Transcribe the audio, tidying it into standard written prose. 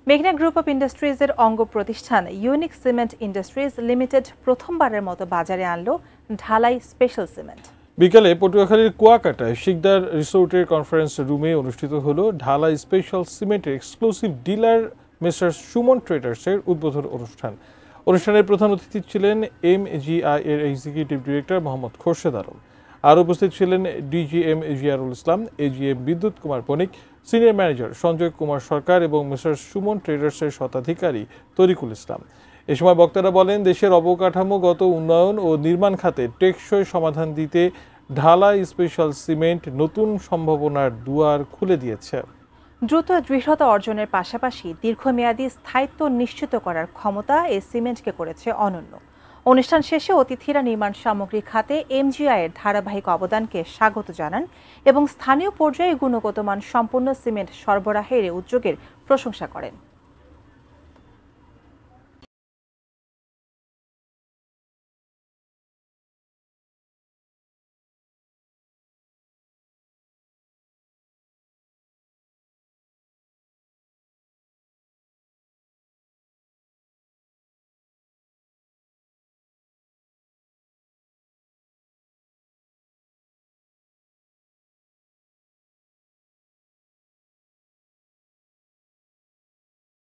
মেঘনা group of ইন্ডাস্ট্রিজের অঙ্গ প্রতিষ্ঠান ইউনিক সিমেন্ট ইন্ডাস্ট্রিজ লিমিটেড প্রথমবারের মতো বাজারে আনল ঢালাই স্পেশাল সিমেন্ট। বিকালে পটুয়াখালীর কুয়াকাটায় শিকদার রিসোর্টের কনফারেন্স রুমে অনুষ্ঠিত হল ঢালাই স্পেশাল সিমেন্টের এক্সক্লুসিভ ডিলার মিস্টার সুমন ট্রেডার্সের উদ্বোধন অনুষ্ঠান। অনুষ্ঠানের প্রধান অতিথি ছিলেন MGI এর executive director Mohammad Khorshed Alam. আর উপস্থিত ছিলেন DGM জিয়ারুল ইসলাম, AGM বিদ্যুৎ কুমার বণিক, সিনিয়র ম্যানেজার সঞ্জয় কুমার সরকার এবং মিস্টার সুমন ট্রেডার্সের স্বত্বাধিকারী তরিকুল ইসলাম। এ সময় বক্তারা বলেন, দেশের অবকাঠামোগত উন্নয়ন ও নির্মাণ খাতে টেকসই সমাধান দিতে ঢালাই স্পেশাল সিমেন্ট নতুন সম্ভাবনার দুয়ার খুলে দিয়েছে। দ্রুত দৃঢ়তা অর্জনের পাশাপাশি দীর্ঘমেয়াদী স্থায়িত্ব নিশ্চিত করার ক্ষমতা এই সিমেন্টকে করেছে অনন্য। অনুষ্ঠান শেষে অতিথিরা নির্মাণ সামগ্রী খাতে MGI এর ধারাবাহিক অবদানকে স্বাগত জানান এবং স্থানীয় পর্যায়ে গুণগত মান সম্পন্ন সিমেন্ট সরবরাহের উদ্যোগের প্রশংসা করেন।